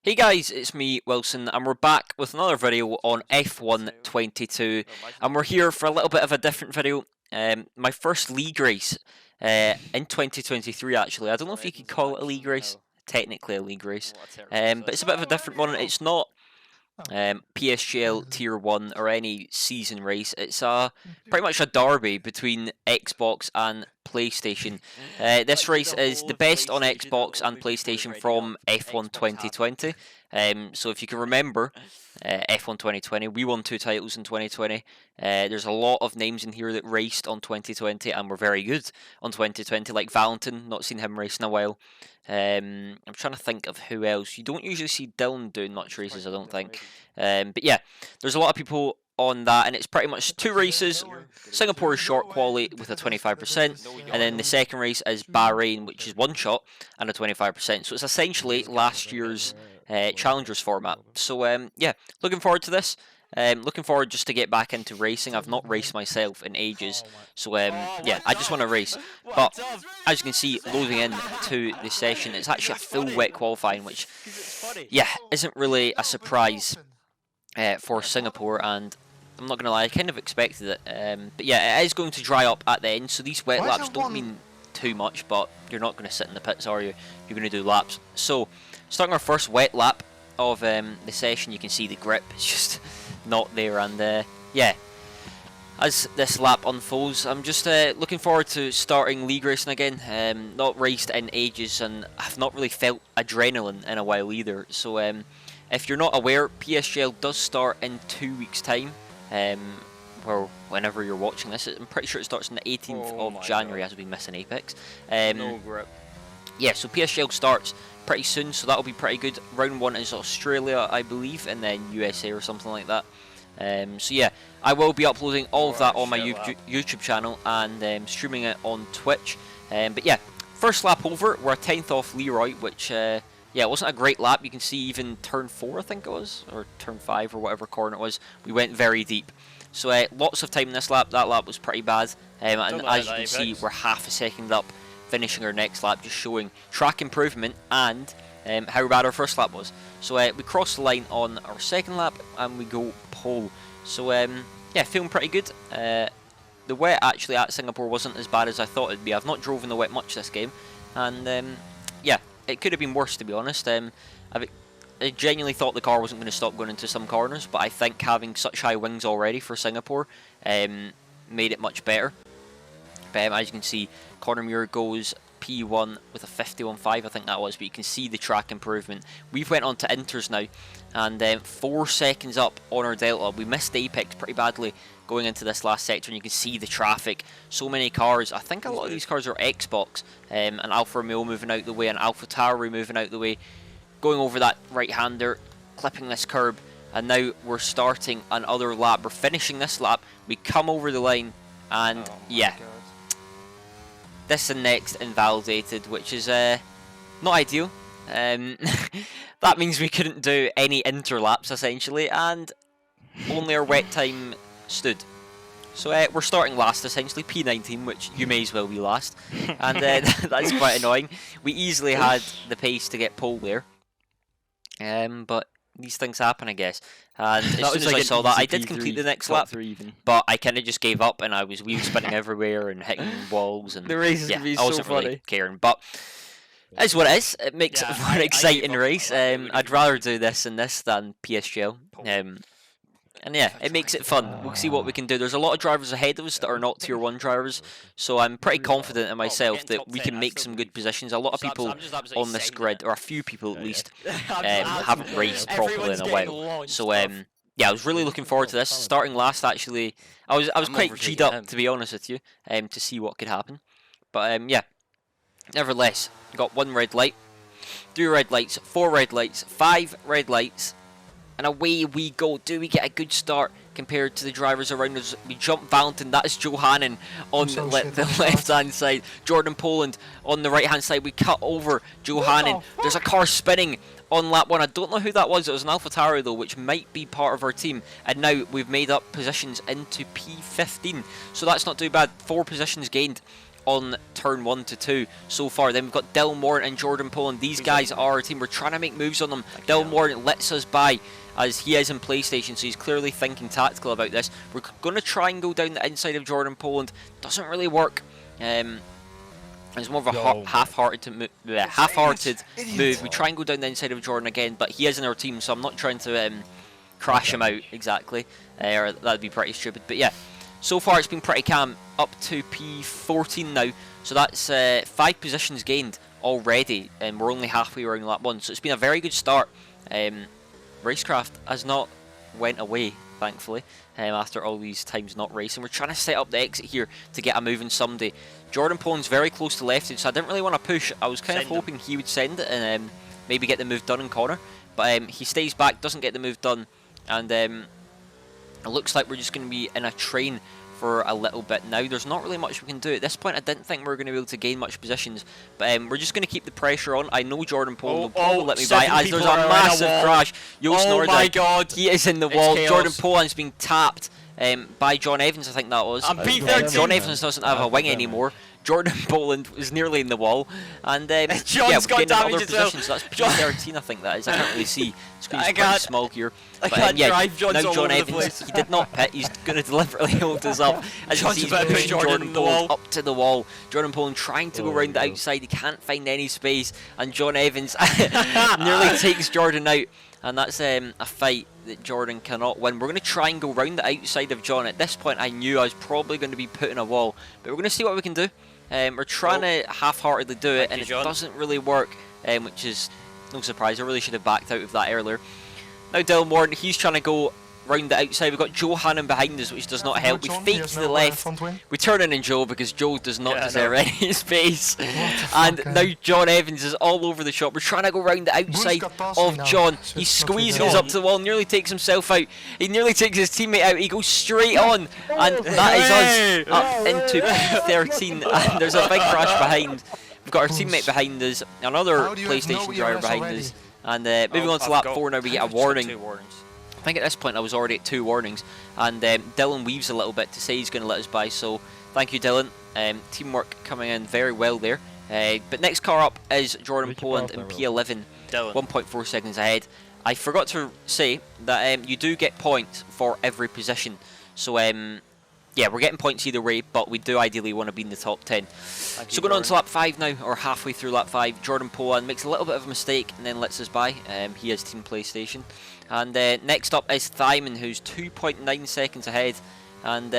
Hey guys, it's me, Wilson, and we're back with another video on F1 22, and we're here for a little bit of a different video. My first league race in 2023 actually. I don't know if you could call it a league race, technically a league race, but it's a bit of a different one. It's not Psgl Tier 1 or any season race. It's pretty much a derby between Xbox and PlayStation. This race is the best on Xbox and PlayStation from F1 2020. So if you can remember F1 2020, we won 2 titles in 2020. There's a lot of names in here that raced on 2020 and were very good on 2020, like Valentin, not seen him race in a while. I'm trying to think of who else. You don't usually see Dylan doing much races, I don't think. But yeah, there's a lot of people on that, and it's pretty much 2 races. Singapore is short quali with a 25%, and then the second race is Bahrain, which is 1 shot and a 25%. So it's essentially last year's Challengers format. So yeah, looking forward to this. Looking forward just to get back into racing. I've not raced myself in ages, so yeah, I just want to race. But as you can see, loading in to the session, it's actually a full wet qualifying, which yeah, isn't really a surprise for Singapore, and I'm not going to lie, I kind of expected it. But yeah, it is going to dry up at the end, so these wet laps don't mean too much, but you're not going to sit in the pits, are you? You're going to do laps. So, starting our first wet lap of the session, you can see the grip is just not there, and yeah, as this lap unfolds, I'm just looking forward to starting league racing again. Not raced in ages, and I've not really felt adrenaline in a while either. So if you're not aware, PSGL does start in 2 weeks' time. Well, whenever you're watching this, I'm pretty sure it starts on the 18th of January, as we miss an Apex. No grip. Yeah, so PSGL starts pretty soon, so that'll be pretty good. Round 1 is Australia, I believe, and then USA or something like that. So yeah, I will be uploading all of that on my YouTube channel and streaming it on Twitch. But yeah, first lap over, we're a 10th off Leroy, which yeah, it wasn't a great lap. You can see even turn 4, I think it was, or turn 5 or whatever corner it was, we went very deep. So lots of time in this lap. That lap was pretty bad, and as you can see, we're half a second up, finishing our next lap, just showing track improvement and how bad our first lap was. So we cross the line on our second lap and we go pole. So yeah, feeling pretty good. The wet actually at Singapore wasn't as bad as I thought it'd be. I've not drove in the wet much this game, and yeah, it could have been worse, to be honest. I genuinely thought the car wasn't going to stop going into some corners, but I think having such high wings already for Singapore made it much better. As you can see, Conor Muir goes P1 with a 51.5, I think that was, but you can see the track improvement. We've went on to inters now, and 4 seconds up on our delta. We missed Apex pretty badly going into this last sector, and you can see the traffic. So many cars. I think a lot of these cars are Xbox, and Alfa Romeo moving out the way, and Alpha Tauri moving out the way, going over that right-hander, clipping this curb, and now we're starting another lap. We're finishing this lap. We come over the line, and yeah. God. This and next invalidated, which is not ideal. That means we couldn't do any interlaps essentially, and only our wet time stood. So we're starting last essentially, P19, which you may as well be last, and that's quite annoying. We easily had the pace to get pole there, but these things happen, I guess. And as soon as I saw that, I did complete the next lap, but I kind of just gave up, and I was wheel spinning everywhere and hitting walls, and The race is yeah, gonna be I wasn't so really funny. caring. But it's what it is. It makes it a more exciting race. I'd rather do this and this than PSGL. And yeah, it makes it fun. We'll see what we can do. There's a lot of drivers ahead of us that are not Tier 1 drivers, so I'm pretty confident in myself that we can make some good positions. A lot of people on this grid, or a few people at least, haven't raced properly in a while. So yeah, I was really looking forward to this. Starting last, actually, I was quite G'd up, to be honest with you, to see what could happen. But yeah, nevertheless, got 1 red light, 3 red lights, 4 red lights, 5 red lights, and away we go. Do we get a good start compared to the drivers around us? We jump Valentin, that is Johannen on the left-hand side. Jordan Poland on the right-hand side. We cut over Johannen. There's a car spinning on lap 1. I don't know who that was. It was an Alpha Tauri though, which might be part of our team. And now we've made up positions into P15. So that's not too bad. 4 positions gained on turn 1 to 2 so far. Then we've got Dylan Warren and Jordan Poland. These guys are our team. We're trying to make moves on them. Dylan Warren lets us by, as he is in PlayStation, so he's clearly thinking tactical about this. We're going to try and go down the inside of Jordan Poland. Doesn't really work. It's more of a half-hearted move. We try and go down the inside of Jordan again, but he is in our team, so I'm not trying to crash him out exactly, or that'd be pretty stupid. But yeah, so far it's been pretty calm up to P14 now, so that's 5 positions gained already, and we're only halfway around lap 1, so it's been a very good start. Racecraft has not went away, thankfully, after all these times not racing. We're trying to set up the exit here to get a move in someday. Jordan Poland's very close to left, so I didn't really want to push. I was kind of hoping he would send it and maybe get the move done in corner, but he stays back, doesn't get the move done, and it looks like we're just going to be in a train for a little bit now. There's not really much we can do at this point. I didn't think we were going to be able to gain much positions, but we're just going to keep the pressure on. I know Jordan Poland will probably let me by, as there's a massive crash. Oh my god, he is in the wall. Jordan Poland's being tapped by John Evans, I think that was. John Evans doesn't have a wing anymore. Jordan Poland was nearly in the wall, and John's got damage as well. So that's P13, I think that is. I can't really see. Screen's pretty small here. I can't drive. John's now all John over Evans, the place. he did not pit. He's going to deliberately hold us up. As John's he's about to put pushing Jordan Poland up to the wall. Jordan Poland trying to go around the outside. He can't find any space, and John Evans nearly takes Jordan out. And that's a fight that Jordan cannot win. We're going to try and go round the outside of John. At this point, I knew I was probably going to be put in a wall, but we're going to see what we can do. We're trying to half-heartedly do it, and it doesn't really work, which is no surprise. I really should have backed out of that earlier. Now Dylan Warren, he's trying to go round the outside. We've got Joe Hannon behind us, which does not help. We fake to the left. We turn in Joe because Joe does not deserve any space. And now John Evans is all over the shop. We're trying to go round the outside of John. He squeezes up to the wall, nearly takes himself out. He nearly takes his teammate out. He goes straight on. And that is us up into P13. And there's a big crash behind. We've got our teammate behind us, another PlayStation driver behind us. And moving on to lap 4 now, we get a warning. I think at this point I was already at 2 warnings, and Dylan weaves a little bit to say he's going to let us by, so thank you Dylan. Teamwork coming in very well there. But next car up is Jordan Poland in P11, 1.4 seconds ahead. I forgot to say that you do get points for every position, so yeah, we're getting points either way, but we do ideally want to be in the top 10. So going on to lap 5 now, or halfway through lap 5, Jordan Poland makes a little bit of a mistake and then lets us by. He has Team PlayStation. And next up is Thyman, who's 2.9 seconds ahead. And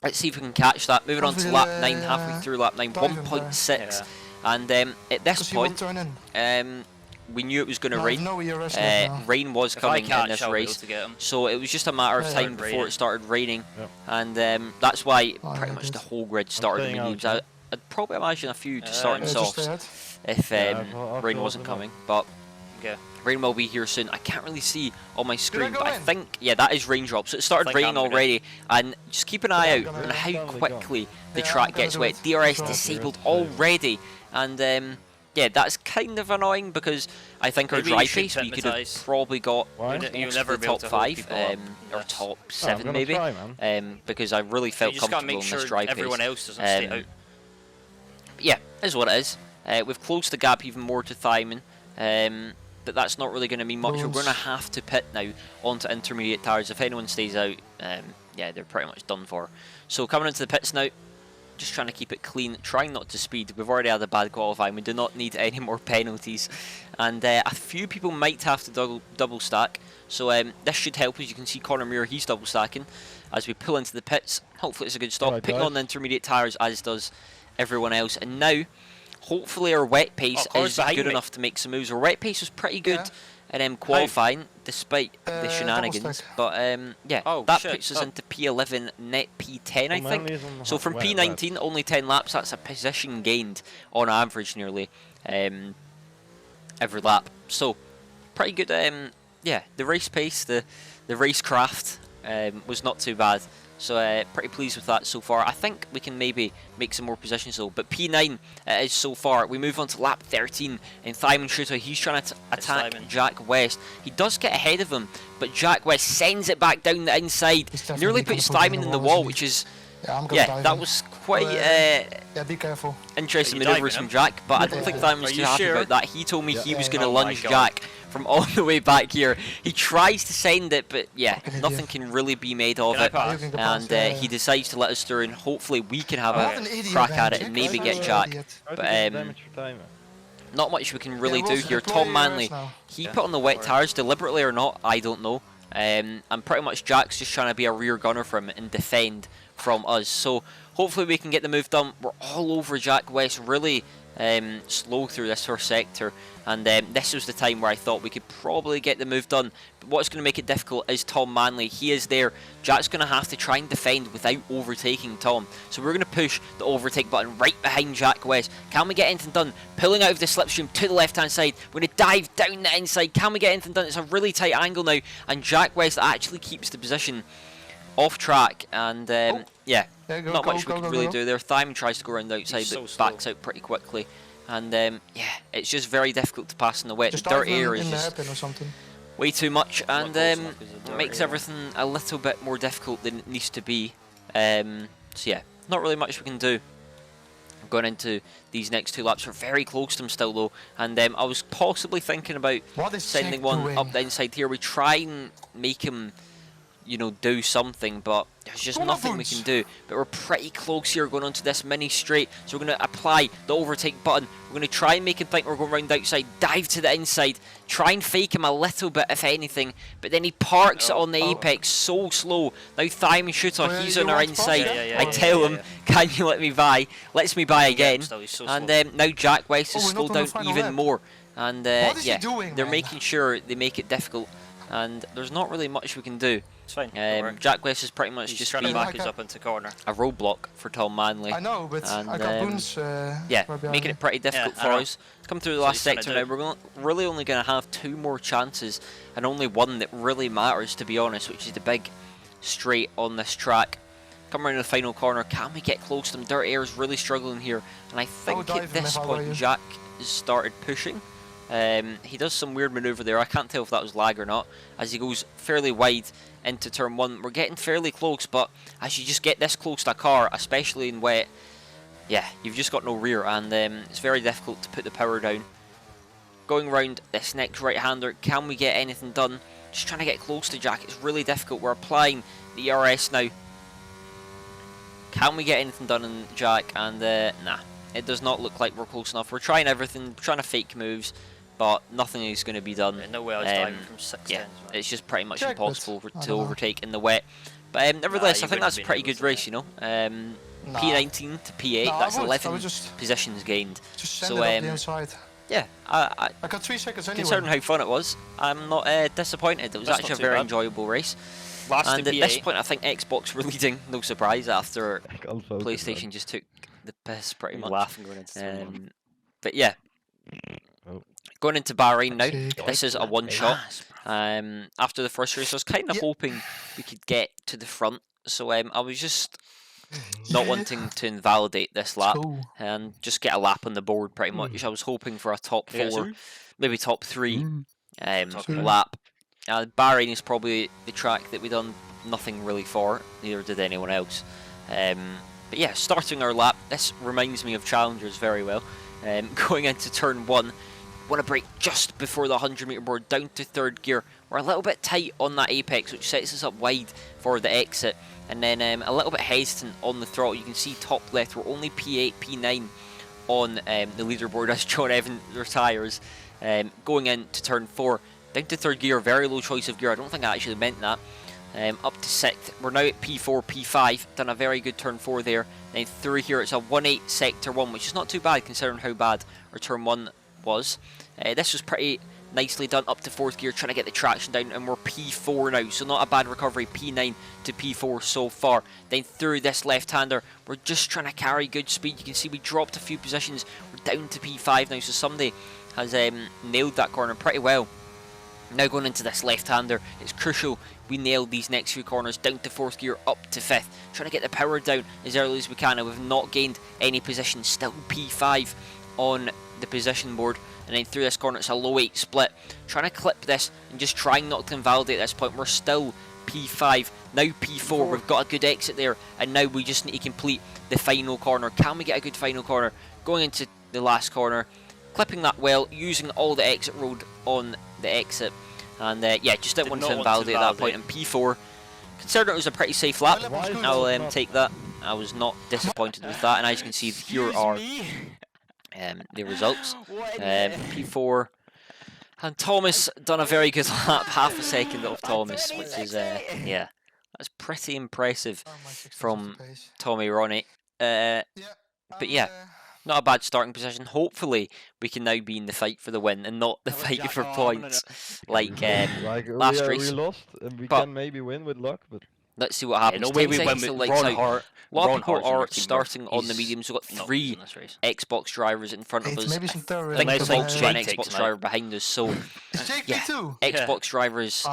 let's see if we can catch that. Moving on to lap 9, halfway through lap 9, 1.6. And at this point, we knew it was going to rain. Rain was coming in this race, so it was just a matter of time before it started raining. And that's why pretty much the whole grid started in mediums. I'd probably imagine a few to start in softs if rain wasn't coming, but rain will be here soon. I can't really see on my screen, but I think, yeah, that is raindrops. So it started raining already, and just keep an eye out on how quickly the track gets wet. DRS disabled already, and yeah, that's kind of annoying because I think our dry pace we could have probably got the top 5 or top 7 maybe, because I really felt comfortable in this dry pace. Everyone else doesn't stay out. Yeah, is what it is. We've closed the gap even more to Thyman, but that's not really going to mean much. We're going to have to pit now onto intermediate tires. If anyone stays out, yeah, they're pretty much done for. So coming into the pits now, just trying to keep it clean, trying not to speed. We've already had a bad qualifying. We do not need any more penalties, and a few people might have to double stack. So this should help. As you can see, Conor Muir, he's double stacking as we pull into the pits. Hopefully it's a good stop. Picking on the intermediate tires, as does everyone else. And now, hopefully our wet pace is good enough to make some moves. Our wet pace was pretty good in qualifying, despite the shenanigans. But yeah, that puts us into P11, net P10, I think. So from P19, only 10 laps, that's a position gained on average nearly every lap. So pretty good. Yeah, the race pace, the racecraft was not too bad. So pretty pleased with that so far. I think we can maybe make some more positions though. But P9 is so far. We move on to lap 13 and Thyman Shooter. He's trying to attack Jack West. He does get ahead of him, but Jack West sends it back down the inside. Nearly puts Thyman in the wall, which is, yeah, that was quite Yeah, be careful. interesting Are you manoeuvres diving from Jack, but I don't Yeah. think Thyme was Are too you happy sure? about that. He told me he was going to Oh my lunge God. Jack from all the way back here. He tries to send it, but yeah, Fucking nothing idiot. can really be made of Can I it. pass? You can go And past, yeah, he decides to let us through, and hopefully we can have What a an idiot, crack man. at it and maybe Jack get is an Jack. idiot. Try to But, get damage for time. Not much we can really Yeah, do Wilson, here. deploy Tom your Manley, arrows now. he Yeah, put on the wet don't worry. tires deliberately or not, I don't know. And pretty much Jack's just trying to be a rear gunner for him and defend from us. So hopefully we can get the move done. We're all over Jack West, really slow through this first sector. And this was the time where I thought we could probably get the move done. But what's going to make it difficult is Tom Manley. He is there. Jack's going to have to try and defend without overtaking Tom. So we're going to push the overtake button right behind Jack West. Can we get anything done? Pulling out of the slipstream to the left-hand side. We're going to dive down the inside. Can we get anything done? It's a really tight angle now. And Jack West actually keeps the position off track. And yeah, Yeah, go, not go, much we go, can go, really go. do there. Thyme tries to go around the outside, He's but so slow. backs out pretty quickly. And yeah, it's just very difficult to pass in the wet. Just The dirt dive air in is the just hairpin or something. way too much, and close enough 'cause of the dirt makes air. everything a little bit more difficult than it needs to be. So yeah, not really much we can do. Going into these next two laps, we're very close to him still though, and I was possibly thinking about What is sending Jack one doing? up the inside here. We try and make him, you know, do something, but there's just Go on, nothing we Boots. can do. But we're pretty close here going onto this mini straight, so we're going to apply the overtake button. We're going to try and make him think we're going round the outside, dive to the inside, try and fake him a little bit if anything, but then he parks it on the apex so slow. Now Thyme Shooter, Oh, yeah, he's you on our want to pass? inside. Yeah, I tell him, can you let me by? Lets me by again. Still, he's so And slow. now Jack West is Oh, we're not slowed on the down final even lap. more. And What is he yeah, doing, they're man? making sure they make it difficult. And there's not really much we can do. It's fine. don't worry. Jack West is pretty much He's just trying to been back been- us up into corner. a roadblock for Tom Manley. I know, but And, I got boons. Yeah, right behind making me. it pretty difficult I for know. us. Come through the So last he's trying to sector now. do- We're really only going to have two more chances, and only one that really matters, to be honest, which is the big straight on this track. Come around the final corner. Can we get close to them? Dirt Air is really struggling here, and I think dive at him this if I were point you. Jack has started pushing. He does some weird manoeuvre there. I can't tell if that was lag or not, as he goes fairly wide into turn one. We're getting fairly close, but as you just get this close to a car, especially in wet, yeah, you've just got no rear, and it's very difficult to put the power down. Going round this next right-hander, can we get anything done? Just trying to get close to Jack. It's really difficult. We're applying the ERS now. Can we get anything done in Jack? And nah, it does not look like we're close enough. We're trying everything, trying to fake moves, but nothing is going to be done. Yeah, no way I was diving from 6 Yeah, tens, man. it's just pretty much Check, but impossible I to don't know. overtake in the wet. But nevertheless, you I think wouldn't that's a have pretty been good able to race, you know. Nah. P19 to P8, No, I that's would. I 11 would just positions gained. send So, it up the inside. Yeah, I got 3 seconds anyway. considering how fun it was, I'm not disappointed. It was That's actually not a too very bad. enjoyable race. Last And to at this P8. point, I think Xbox were leading, no surprise, after I can't focus, PlayStation man. just took the piss pretty much. Laughing going into turn one. But yeah, Oh. going into Bahrain now. Sick. This is a one-shot. Nice, bro. After the first race, I was kind of Yeah. hoping we could get to the front. So I was just not Yeah. wanting to invalidate this lap Cool. and just get a lap on the board pretty much. I was hoping for a top Yeah, 4, maybe top 3 Top three. lap. Bahrain is probably the track that we done nothing really for, neither did anyone else. But yeah, starting our lap, this reminds me of Challengers very well. Going into turn 1, want to brake just before the 100-meter board down to 3rd gear. We're a little bit tight on that apex, which sets us up wide for the exit, and then a little bit hesitant on the throttle. You can see top left, we're only P8, P9 on the leaderboard as John Evans retires. Going into turn 4, down to 3rd gear, very low choice of gear. I don't think I actually meant that. Up to 6th, we're now at P4, P5, done a very good turn 4 there. Then through here, it's a 1-8 sector 1, which is not too bad considering how bad our turn 1 was. This was pretty nicely done up to 4th gear, trying to get the traction down, and we're P4 now, so not a bad recovery, P9 to P4 so far. Then through this left-hander, we're just trying to carry good speed. You can see we dropped a few positions, we're down to P5 now, so somebody has nailed that corner pretty well. Now going into this left-hander, it's crucial we nail these next few corners down to 4th gear, up to 5th, trying to get the power down as early as we can, and we've not gained any position, still P5 on the position board. And then through this corner, it's a low 8 split, trying to clip this and just trying not to invalidate at this point. We're still P5 Now P4, we've got a good exit there, and now we just need to complete the final corner. Can we get a good final corner? Going into the last corner, clipping that well, using all the exit road on the exit, and yeah, just didn't want to invalidate at that point. And P4, considering it was a pretty safe lap, I'll take that. I was not disappointed with that, and as you can see, here are the results. P4, and Thomas done a very good lap, half a second off Thomas, which is yeah, that's pretty impressive from Tommy Ronnie. But yeah, not a bad starting position. Hopefully, we can now be in the fight for the win and not the fight for points like last race. We lost, and we But can maybe win with luck, but let's see what happens. no way we 10 win seconds with till lights Ron out. Hart. A lot of Ron people Hart's on our are team, starting on the he's mediums. We've got not 3 losing this race. Xbox drivers in front of us. Maybe some I third. think Nice there's little also Jake an takes Xbox him driver out. behind us. So Is Jake yeah, P2? Xbox drivers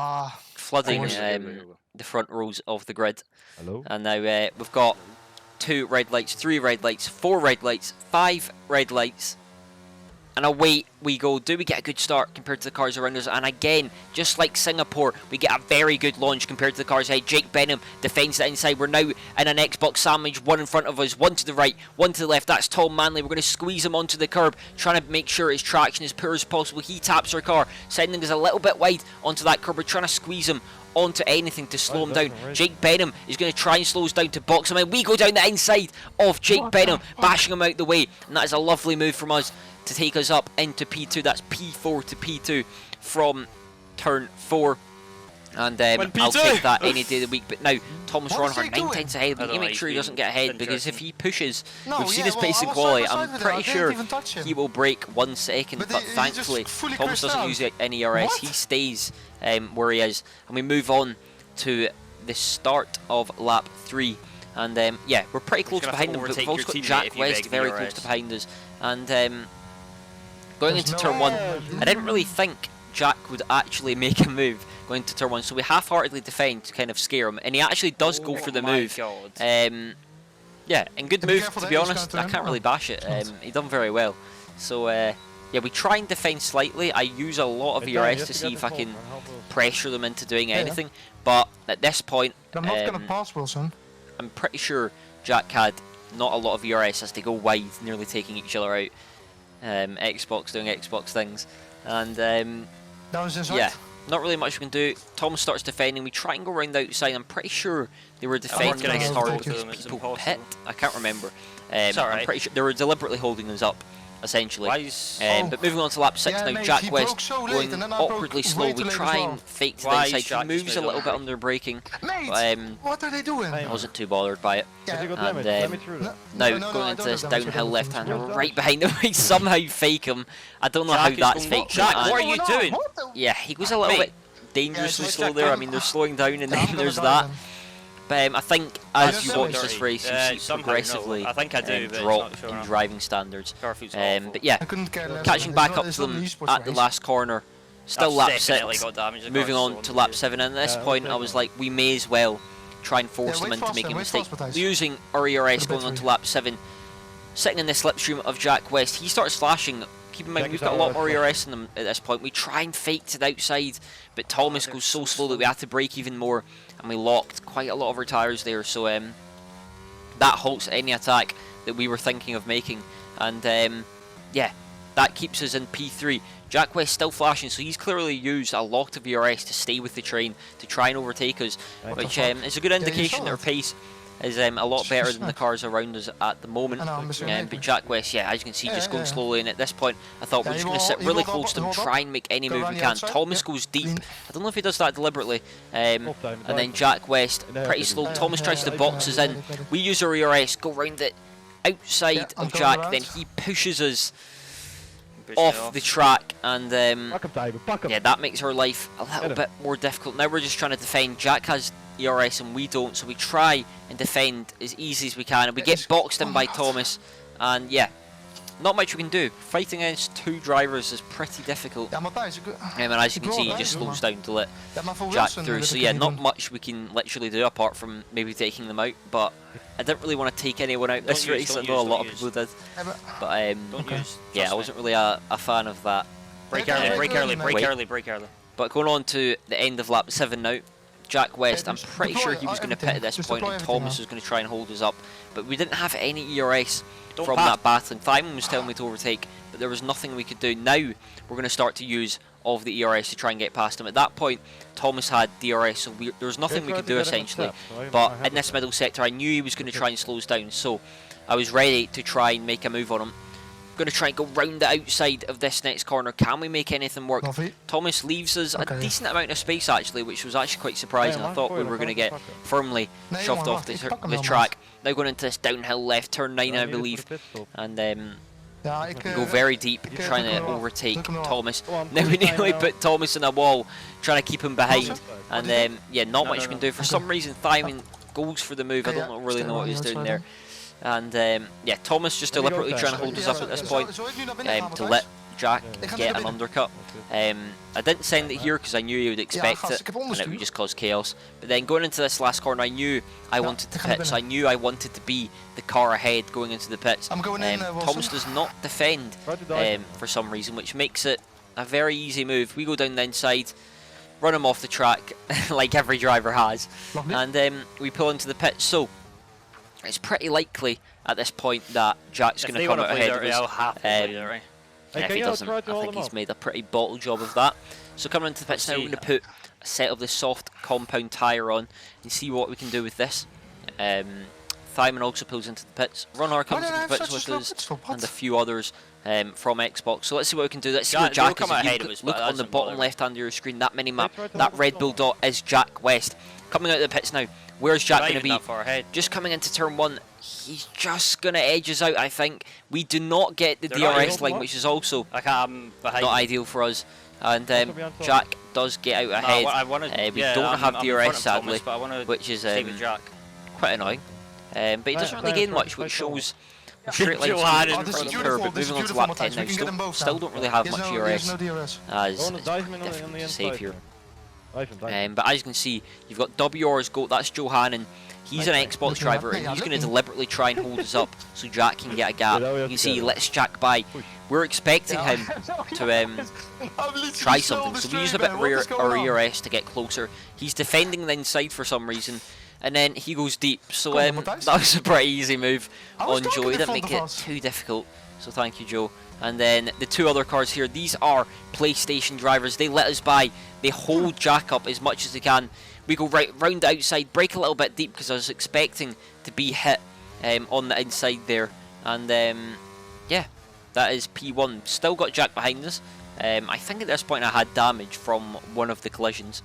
flooding the front rows of the grid. hello. And now we've got 2 red lights, 3 red lights, 4 red lights, 5 red lights, and away we go. Do we get a good start compared to the cars around us? And again, just like Singapore, we get a very good launch compared to the cars ahead. Jake Benham defends the inside. We're now in an Xbox sandwich, 1 in front of us, 1 to the right, 1 to the left. That's Tom Manley. We're going to squeeze him onto the curb, trying to make sure his traction is poor as possible. He taps our car, sending us a little bit wide onto that curb. We're trying to squeeze him onto anything to slow him down. Jake Benham is going to try and slow us down to box him in. We go down the inside of Jake Benham, bashing him out the way, and that is a lovely move from us to take us up into P2. That's P4 to P2 from turn 4. And I'll take that any day of the week. But now, Thomas What is Ronhart he 9 doing? tenths ahead. We I need to don't know, make sure he he's doesn't get ahead, been because if jerking. he pushes, No, we've seen yeah, his well, pace I in was quality. side by I'm side with pretty him. I didn't sure even touch him. he will break 1 second, But but he just thankfully fully Thomas crashed doesn't out. use any ERS. What? He stays where he is, and we move on to the start of lap 3. And yeah, we're pretty close gonna have behind to them, but we've overtake also your got teammate Jack if you West beg very the close ERS. to behind us. And going There's into no turn 1, way. I didn't really think Jack would actually make a move going to turn 1, so we half-heartedly defend to kind of scare him, and he actually does go for the move. Yeah, and good Be move, careful to there, be he's honest. gonna I turn. can't really bash it. He done very well. So yeah, we try and defend slightly. I use a lot of ERS to see if I can pressure them into doing anything, but at this point, I'm not gonna pass Wilson. I'm pretty sure Jack had not a lot of ERS as they go wide, nearly taking each other out. Xbox doing Xbox things, and That was inside. yeah, not really much we can do. Tom starts defending. We try and go around the outside. I'm pretty sure they were defending gonna as get hard to as them, it's people impossible. pit. I can't remember. It's I'm alright. pretty sure they were deliberately holding us up, essentially. Why is But moving on to lap 6 Yeah, now, mate, Jack he West broke so late, going and then I broke awkwardly way slow. too We late as try well. and fake to the Why inside. is Jack He moves just a little not bit doing under braking. Mate, But, what are they doing? I wasn't too bothered by it. Yeah. You got And, damage. Let me through that. Now, no, going I into don't this have damage, downhill I don't have left-hander, damage. right behind him, we somehow fake him. I don't know Jack how is that's going- faked. Jack, and- what are you doing? What the- Yeah, he goes a little Mate. bit dangerously Yeah, slow Jack, there. I I'm- mean, they're slowing down, and I'm then gonna there's die that. then. But I think I as don't you know. watch this race, you see somehow, no. progressively I think I do, but it's drop not showing in up. driving standards. Garfield's awful. But yeah, I couldn't care less. catching It's back not- up it's to not an them esports at the race. last corner. Still That's lap definitely 6. got damage. The Moving car's on so to lap unlucky. 7, and at this Yeah, point okay. I was like, we may as well try and force Yeah, them wait into fast making a then, wait mistake. fast, Matthijs. Using our ERS For the going on to battery. lap 7, sitting in the slipstream of Jack West, he starts flashing. Keep in mind, Jack we've is got a lot out more of ERS in them at this point. We try and fake to the outside, but Thomas goes so slow that we had to brake even more, and we locked quite a lot of our tyres there. So that halts any attack that we were thinking of making, and yeah, that keeps us in P3. Jack West still flashing, so he's clearly used a lot of ERS to stay with the train to try and overtake us, Right. which fuck? is a good you indication saw that our that. pace is a lot better than the cars around us at the moment. I know, I'm missing But anything. Jack West, yeah, as you can see, just Yeah, going yeah. slowly, and at this point I thought we're Yeah, just he going to will- sit he really will close to him, hold up, try and make any go move around we the can. outside, Thomas yeah. goes deep. Lean. I don't know if he does that deliberately. And Off time, then right. Jack West, And they have pretty to do slow. that. Thomas tries to Yeah, box us yeah, in. yeah. We use our ERS, go round the outside Yeah, I'm of going Jack, around. then he pushes us Pushed me off the track, and Back up, David. Back up. yeah, that makes our life a little Get him. bit more difficult. Now we're just trying to defend. Jack has ERS and we don't, so we try and defend as easy as we can, and we get It's- boxed in oh by my God. Thomas, and yeah, not much we can do. Fighting against two drivers is pretty difficult. Ja, Matthijs, ik... And as you can Bro, see, he right, just doe slows maar. down to let Ja, maar voor Jack Wilson through. wil So ik yeah, het not niet doen. much we can literally do apart from maybe taking them out, but I didn't really want to take anyone out this Don't use, race. I don't know a use, lot don't of people did, Ja, maar- but Don't Okay. use. yeah, I trust me. wasn't really a fan of that. Break Yeah, early, yeah, break yeah, early, yeah, break Wait. early, break early. But going on to the end of lap 7 now, Jack West, I'm just pretty deploy sure he was going to pit everything. at this Just point, deploy and everything Thomas now. was going to try and hold us up. But we didn't have any ERS Don't from pass. that battling. Thyman was telling me to overtake, but there was nothing we could do. Now we're going to start to use all of the ERS to try and get past him. At that point, Thomas had DRS, so there was nothing we could do essentially. But in this middle sector, I knew he was going to try and slow us down, so I was ready to try and make a move on him. Going to try and go round the outside of this next corner. Can we make anything work? Lovely. Thomas leaves us a Okay. decent amount of space actually, which was actually quite surprising. I thought we were going to get firmly Nee, shoved jongen, off wacht, ik the pak hem the wel, track. Now going into this downhill left, turn 9 I believe, and Ja, ik... go very deep, ik, trying druk to hem wel af. overtake Druk hem wel af. Thomas. Go on, Now we push time nearly now. put Thomas in a wall, trying to keep him behind, and yeah, not No, much no, we can no. do. For some reason, Thyman goes for the move. I Okay, don't yeah, really stay know what on he's the doing outside there. And yeah, Thomas just Let me go deliberately fast. trying to hold us up at this point, Zal ik nu naar binnen gaan, to Matthijs? let Jack Ik ga nu get naar an binnen. undercut. I didn't send it here because I knew he would expect gast, it, ik heb and it onderstuur. would just cause chaos. But then going into this last corner, I knew I wanted to ik ga naar pit, so I knew I wanted to be the car ahead going into the pits. I'm going in, Wilson. Thomas does not defend for some reason, which makes it a very easy move. We go down the inside, run him off the track like every driver has, Lovely. and we pull into the pits. So it's pretty likely at this point that Jack's If going to they come want to out play ahead of dirty, us. I'll have to play dirty. And if Can he you doesn't, try to I hold think him he's up? made a pretty bottle job of that. So coming into the pits now, we're going to put a set of the soft compound tyre on and see what we can do with this. Thyman also pulls into the pits. Runhar comes no, I into have the pits such a with slow us, pit stop, and a what? few others from Xbox. So let's see what we can do. Let's see Jack- where Jack they'll is. come If you ahead of us, look but on that the doesn't bottom bother me. left hand of your screen, that mini map, They tried to that hold red us bull up. dot is Jack West. Coming out of the pits now. Where's Jack Not going to even be? that far ahead. Just coming into turn 1, he's just going to edge us out, I think. We do not get the They're not DRS even- line, which is also I can't behind. not ideal for us. And Also be on top. Jack does get out ahead. I want to. we yeah, don't have I'm DRS, in front of sadly, Thomas, but I want to which is stay with Jack. quite annoying. But he doesn't really Try gain and much, try which to shows straight line Johan speed in is this is pretty beautiful, poor, but this is moving on to beautiful, lap 10 Matthijs. now, We can get them both still now. don't really have There's much no, DRS, no DRS. as Go on the it's diamond on difficult the to inside. save here. Diamond. But as you can see, you've got WR's go, that's Johan, and he's an Xbox Looking driver, at me, and yeah, he's going to looking. deliberately try and hold us up so Jack can get a gap. Yeah, that we You have can to see he get it. lets Jack by. We're expecting him to try something, so we use a bit of our ERS to get closer. He's defending the inside for some reason, and then he goes deep. So Come on, Matthijs. that was a pretty easy move I was on talking Joe. He in didn't front make of it us. too difficult, so thank you, Joe. And then the two other cars here, these are PlayStation drivers. They let us by. They hold Jack up as much as they can. We go right round the outside, break a little bit deep because I was expecting to be hit on the inside there. And yeah, that is P1. Still got Jack behind us. I think at this point I had damage from one of the collisions.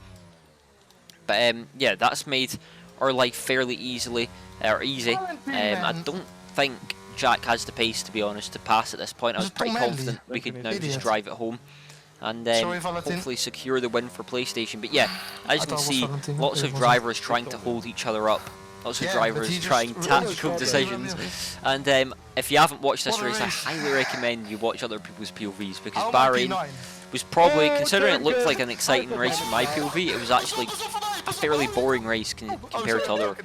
But yeah, that's made our life fairly easy. I don't think Jack has the pace, to be honest, to pass at this point. I was Was it pretty Tom Manley? confident we could now just Idiot. drive it home and Sorry, Valentin. hopefully secure the win for PlayStation. But yeah, as you thought can it was see, Valentin. lots It of wasn't. drivers trying to hold each other up. Lots of Yeah, but drivers he just trying really tactical shot it. decisions. Yeah. And if you haven't watched this What a race, I race. highly recommend you watch other people's POVs because How Bahrain P9? was probably, Oh, considering it okay, looked good. like an exciting race from my POV, it was actually a fairly boring race compared to other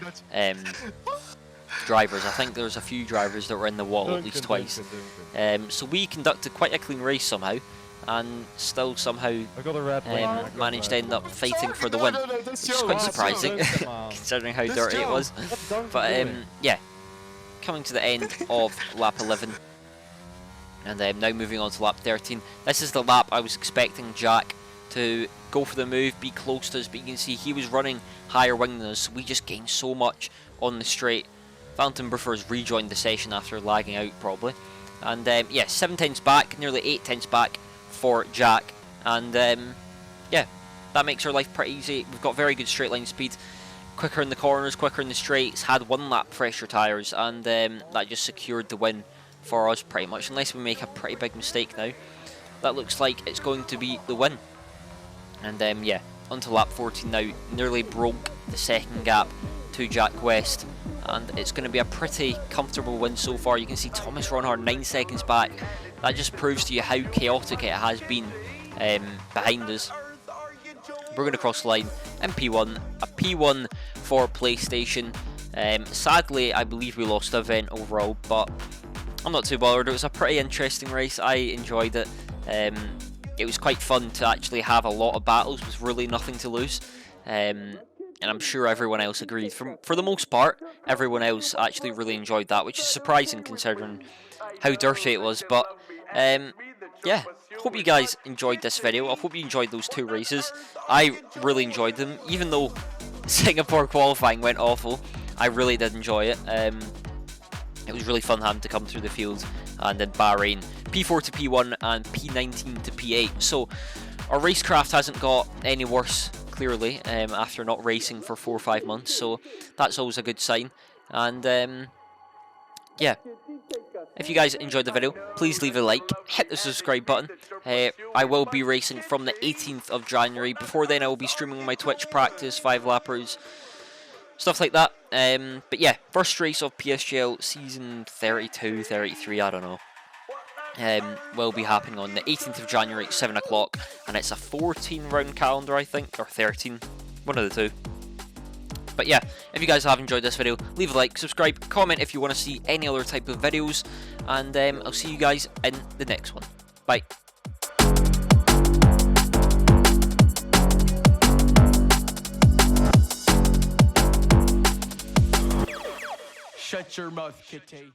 drivers. I think there's a few drivers that were in the wall at least twice. So we conducted quite a clean race somehow, and still somehow I got a red one. managed to end up fighting for the win, which is quite surprising considering how That's dirty it Joe. was. But yeah, coming to the end of lap 11, and now moving on to lap 13. This is the lap I was expecting Jack to go for the move, be close to us, but you can see he was running higher wing than us, so we just gained so much on the straight. Valentin Buffer's rejoined the session after lagging out probably, and yeah, 7 tenths back, nearly 8 tenths back for Jack, and yeah, that makes our life pretty easy. We've got very good straight line speed, quicker in the corners, quicker in the straights, had 1 lap fresher tyres, and that just secured the win for us pretty much, unless we make a pretty big mistake now. That looks like it's going to be the win. And yeah, onto lap 14 now, nearly broke the second gap to Jack West, and it's going to be a pretty comfortable win so far. You can see Thomas Ronhard 9 seconds back. That just proves to you how chaotic it has been behind us. We're going to cross the line in P1, a P1 for PlayStation. Sadly, I believe we lost the event overall, but I'm not too bothered. It was a pretty interesting race. I enjoyed it. It was quite fun to actually have a lot of battles with really nothing to lose. and I'm sure everyone else agreed. For the most part, everyone else actually really enjoyed that, which is surprising considering how dirty it was. But yeah, hope you guys enjoyed this video. I hope you enjoyed those 2 races. I really enjoyed them, even though Singapore qualifying went awful. I really did enjoy it. It was really fun having to come through the field, and then Bahrain, P4 to P1 and P19 to P8. So our racecraft hasn't got any worse, clearly, after not racing for 4 or 5 months. So that's always a good sign. And yeah, if you guys enjoyed the video, please leave a like, hit the subscribe button. I will be racing from the 18th of January. Before then, I will be streaming my Twitch practice, 5-lappers, stuff like that. But yeah, first race of Psgl season 32, 33, I don't know. Will be happening on the 18th of January at 7 o'clock, and it's a 14 round calendar, I think, or 13, one of the 2. But yeah, if you guys have enjoyed this video, leave a like, subscribe, comment if you want to see any other type of videos, and I'll see you guys in the next one. Bye. Shut your mouth, kitty.